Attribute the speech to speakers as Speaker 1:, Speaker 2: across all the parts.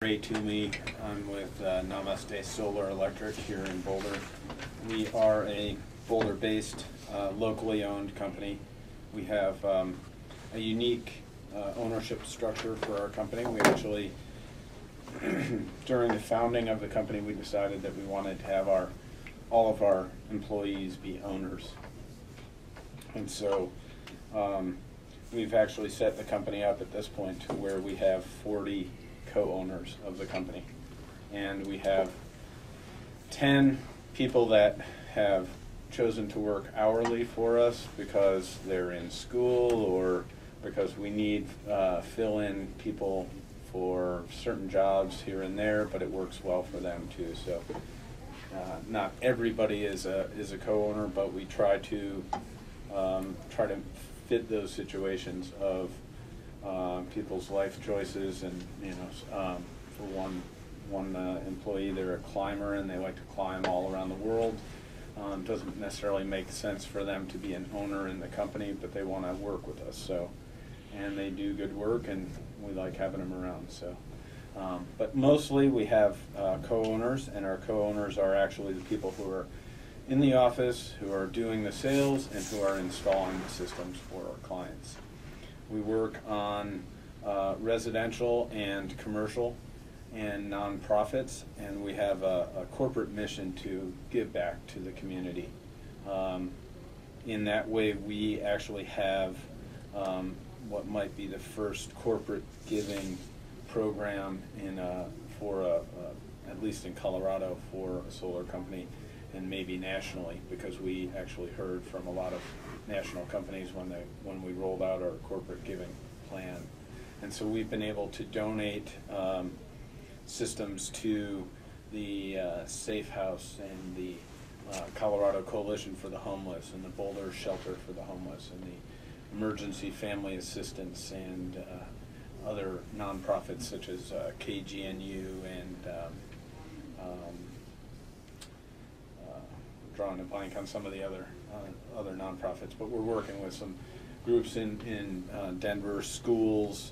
Speaker 1: Ray Toomey. I'm with Namaste Solar Electric here in Boulder. We are a Boulder-based, locally owned company. We have a unique ownership structure for our company. We actually, during the founding of the company, we decided that we wanted to have all of our employees be owners. And so we've actually set the company up at this point to where we have 40 co-owners of the company, and we have 10 people that have chosen to work hourly for us because they're in school or because we need fill-in people for certain jobs here and there, but it works well for them too. So not everybody is a co-owner, but we try to fit those situations of people's life choices, and for one employee, they're a climber and they like to climb all around the world. Doesn't necessarily make sense for them to be an owner in the company, but they want to work with us. So, and they do good work, and we like having them around. So, but mostly we have co-owners, and our co-owners are actually the people who are in the office, who are doing the sales, and who are installing the systems for our clients. We work on residential and commercial and nonprofits, and we have a corporate mission to give back to the community. In that way, we actually have what might be the first corporate giving program at least in Colorado, for a solar company, and maybe nationally, because we actually heard from a lot of national companies when we rolled out our corporate giving plan. And so we've been able to donate systems to the Safe House and the Colorado Coalition for the Homeless, and the Boulder Shelter for the Homeless, and the Emergency Family Assistance, and other nonprofits such as KGNU and drawing a blank on some of the other nonprofits, but we're working with some groups in Denver, schools,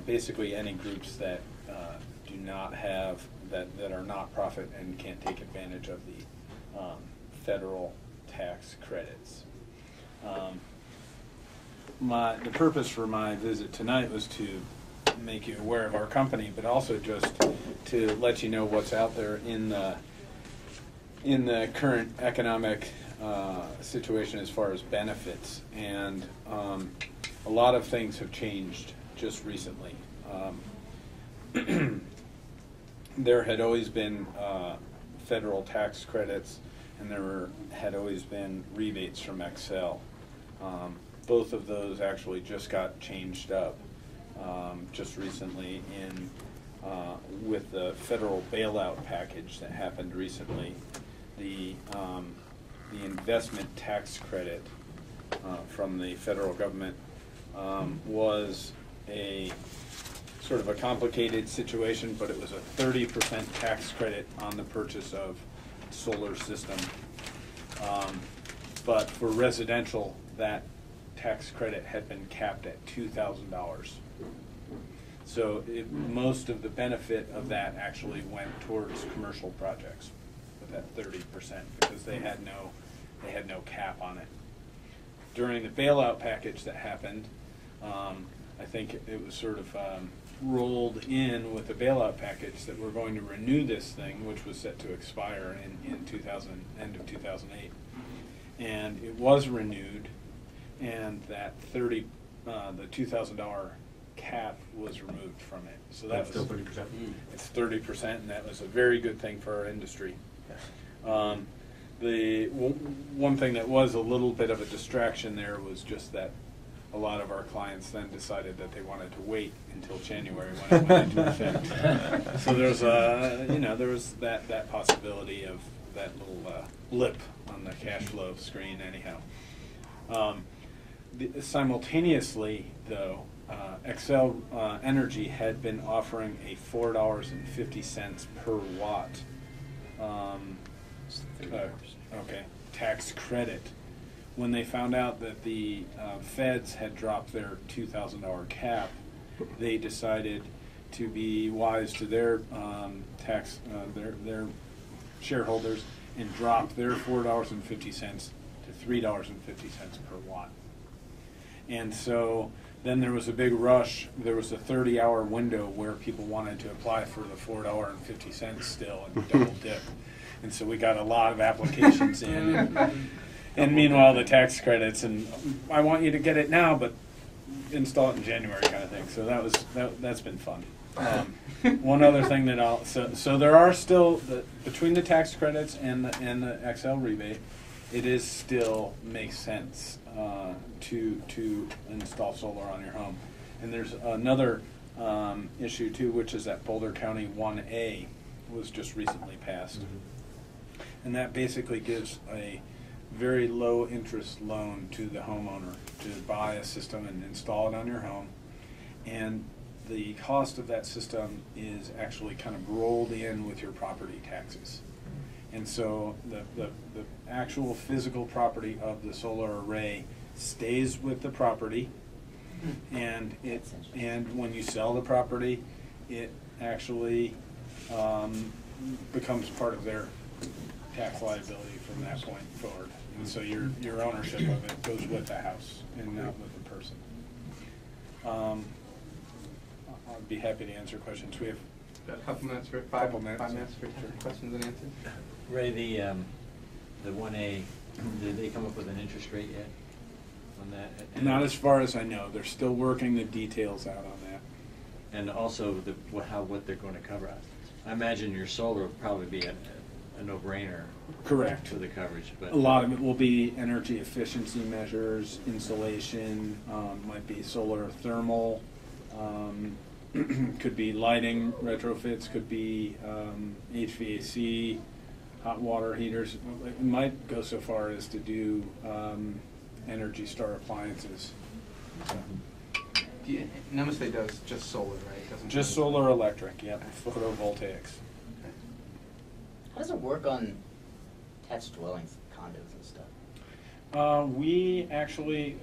Speaker 1: basically any groups that do not have, that are not profit and can't take advantage of the federal tax credits. The purpose for my visit tonight was to make you aware of our company, but also just to let you know what's out there in the current economic situation as far as benefits. And a lot of things have changed just recently. There had always been federal tax credits, and there had always been rebates from Excel. Both of those actually just got changed up just recently with the federal bailout package that happened recently. The investment tax credit from the federal government was a sort of a complicated situation, but it was a 30% tax credit on the purchase of solar system. But for residential, that tax credit had been capped at $2,000. So most of the benefit of that actually went towards commercial projects, with that 30%, because they had no cap on it. During the bailout package that happened, I think it was sort of rolled in with the bailout package that we're going to renew this thing, which was set to expire in end of 2008, and it was renewed, and that the $2,000 cap was removed from it. So that's still 30%. It's 30%, and that was a very good thing for our industry. The one thing that was a little bit of a distraction there was just that a lot of our clients then decided that they wanted to wait until January when it went into effect. So there was that possibility of that little blip on the cash flow screen anyhow. Simultaneously, though, Xcel Energy had been offering a $4.50 per watt tax credit. When they found out that the feds had dropped their $2,000 cap, they decided
Speaker 2: to be wise to their tax, their shareholders, and drop their $4.50 to $3.50 per watt. And so then there was a big rush. There was a 30-hour window where people wanted to apply for the $4.50 still and double dip. And so we got a lot of applications in. And meanwhile, the tax credits, and I want you to get it now, but install it in January kind of thing. So that's been fun. One other thing that so there are still, between the tax credits and the XL rebate, it is still makes sense to install solar on your home. And there's another issue too, which is that Boulder County 1A was just recently passed. Mm-hmm. And that basically gives a very low interest loan to the homeowner to buy a system and install it on your home. And the cost of that system is actually kind of rolled in with your property taxes. And so the actual physical property of the solar array stays with the property, and when you sell the property, it actually becomes part of their tax liability from that point forward. And so your ownership of it goes with the house and not with the person. I'd be happy to answer questions. We have
Speaker 3: a couple minutes for five minutes for questions and answers.
Speaker 4: Ray, the 1A, did they come up with an interest rate yet on that?
Speaker 2: Not as far as I know. They're still working the details out on that.
Speaker 4: And also what they're going to cover. I imagine your solar will probably be a no-brainer.
Speaker 2: Correct.
Speaker 4: For the coverage, but
Speaker 2: a lot of it will be energy efficiency measures, insulation, might be solar thermal, could be lighting retrofits, could be HVAC, hot water heaters. It might go so far as to do Energy Star appliances. So.
Speaker 3: Namaste does just solar, right? Doesn't
Speaker 2: just solar electric, yep, photovoltaics.
Speaker 5: How does it work on attached dwellings, condos and stuff?
Speaker 2: We actually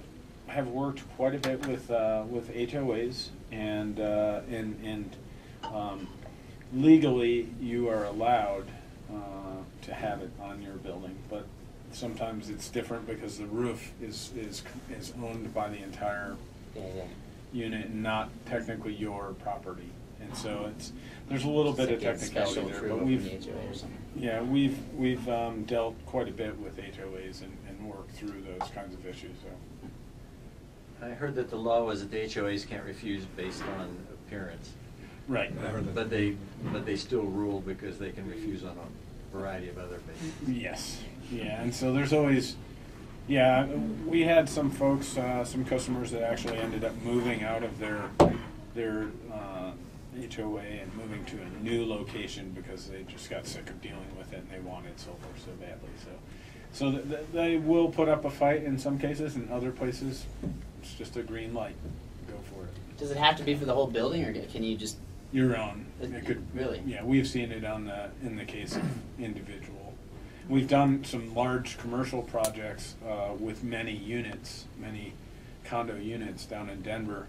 Speaker 2: have worked quite a bit with HOAs, and legally you are allowed to have it on your building, but sometimes it's different because the roof is owned by the entire unit and not technically your property. And so there's a little bit of technicality there, but we've dealt quite a bit with HOAs and worked through those kinds of issues. So.
Speaker 4: I heard that the law was that the HOAs can't refuse based on appearance.
Speaker 2: Right.
Speaker 4: But they still rule because they can refuse on a variety of other bases.
Speaker 2: Yes. Yeah, and so there's always. Yeah, we had some folks, some customers that actually ended up moving out of their HOA and moving to a new location because they just got sick of dealing with it and they wanted solar so badly. So they will put up a fight in some cases, and other places it's just a green light. Go for it.
Speaker 5: Does it have to be for the whole building, or can you just
Speaker 2: your own? It could
Speaker 5: really.
Speaker 2: Yeah, we've seen it in the case of individual. We've done some large commercial projects with many units, many condo units down in Denver,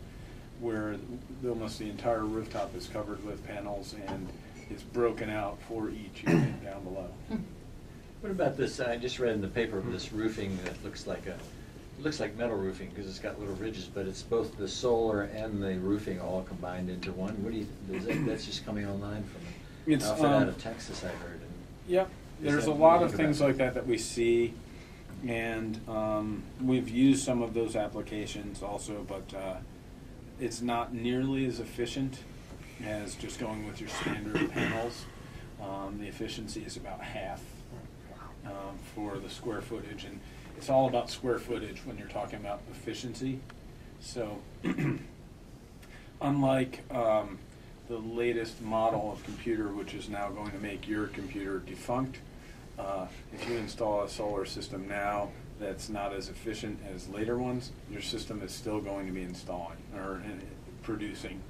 Speaker 2: where almost the entire rooftop is covered with panels and is broken out for each unit down below.
Speaker 4: What about this? I just read in the paper of this roofing that looks like metal roofing because it's got little ridges, but it's both the solar and the roofing all combined into one. What do you? That's just coming online from an outfit out of Texas, I heard.
Speaker 2: Yep. There's a lot of things like that we see, and we've used some of those applications also, but it's not nearly as efficient as just going with your standard panels. The efficiency is about half for the square footage, and it's all about square footage when you're talking about efficiency. So unlike the latest model of computer, which is now going to make your computer defunct, if you install a solar system now that's not as efficient as later ones, your system is still going to be installing or producing